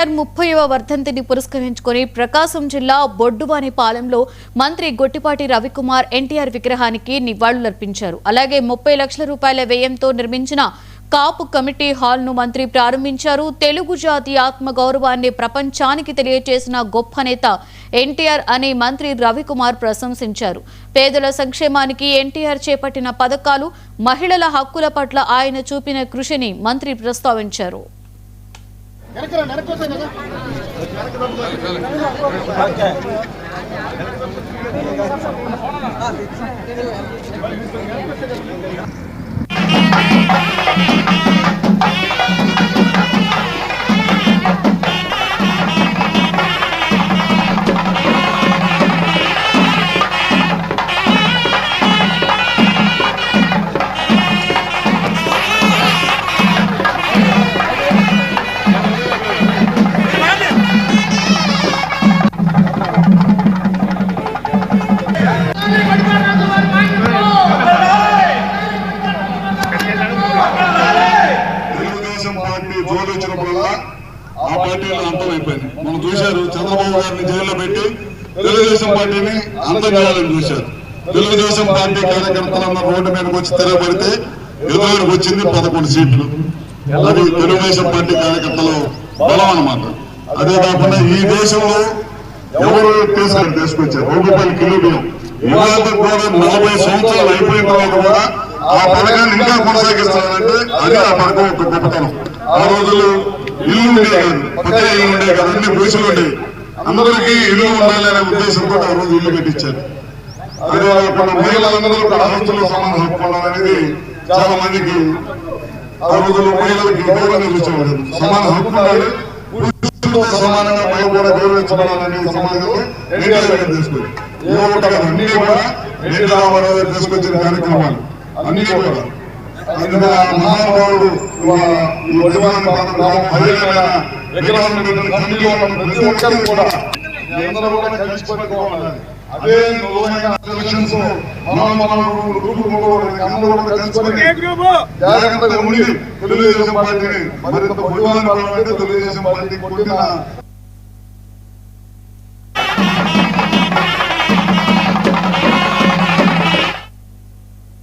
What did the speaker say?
30వ వర్ధంతిని పురస్కరించుకొని ప్రకాశం జిల్లా బొడ్డువానిపాలెంలో మంత్రి గొట్టిపాటి రవికుమార్ ఎన్టీఆర్ విగ్రహానికి నివాళులర్పించారు. అలాగే 30 లక్షల రూపాయల వ్యయంతో నిర్మించిన కాపు కమిటీ హాల్ ను మంత్రి ప్రారంభించారు. తెలుగు జాతి ఆత్మగౌరవాన్ని ప్రపంచానికి తెలియజేసిన గొప్ప నేత ఎన్టీఆర్ అని మంత్రి రవికుమార్ ప్రశంసించారు. పేదల సంక్షేమానికి ఎన్టీఆర్ చేపట్టిన పథకాలు, మహిళల హక్కుల పట్ల ఆయన చూపిన కృషిని మంత్రి ప్రస్తావించారు. ఆ పార్టీలో అంతమైపోయింది. మనం చూశారు, చంద్రబాబు గారిని జైల్లో పెట్టి తెలుగుదేశం పార్టీని అంతం చేయాలని చూశారు. తెలుగుదేశం పార్టీ కార్యకర్తలందరూ రోడ్డు మీదకి వచ్చి తిరగబడితే ఎదురుకు వచ్చింది 11 సీట్లు. అది తెలుగుదేశం పార్టీ కార్యకర్తలు బలం అన్నమాట. అదే కాకుండా ఈ దేశంలో ఎవరు తీసుకొచ్చారు రూపాయల కిలో బియ్యం. ఇవాళ కూడా 40 సంవత్సరాలు అయిపోయిన తర్వాత కూడా ఆ పథకాన్ని ఇంకా కొనసాగిస్తారంటే అది ఆ పథకం ఒక గొప్పతనం. ఆ రోజుల్లో ఇల్లు ఉండేది కాదు, పక్క ఇల్లు ఉండేది కాదు, అన్ని గుడిసెలు ఉండేవి. అందరికీ ఇల్లు ఉండాలి అనే ఉద్దేశంతో ఆ రోజు ఇల్లు కట్టించారు. అదే కాకుండా మహిళలందరూ ఆస్తులు సమాన హక్కు ఉండాలనేది చాలా మందికి ఆ రోజుల్లో మహిళలకి గౌరవం ఇచ్చేవారు. సమాన హక్కు ఉండాలి, పురుషులతో సమానంగా మహిళ కూడా గౌరవించబడాలనే సమాజంలో ఎన్టీఆర్ తీసుకొచ్చి అన్ని కూడా ఎన్టీ రామారావు గారు తీసుకొచ్చిన కార్యక్రమాలు అన్ని కూడా మహానుభావుడు ఈ విగ్రహం ప్రతి ఒక్కరు కూడా అదే జాగ్రత్తగా ఉండి తెలుగుదేశం పార్టీని మరింత తెలుగుదేశం పార్టీ కొట్టిన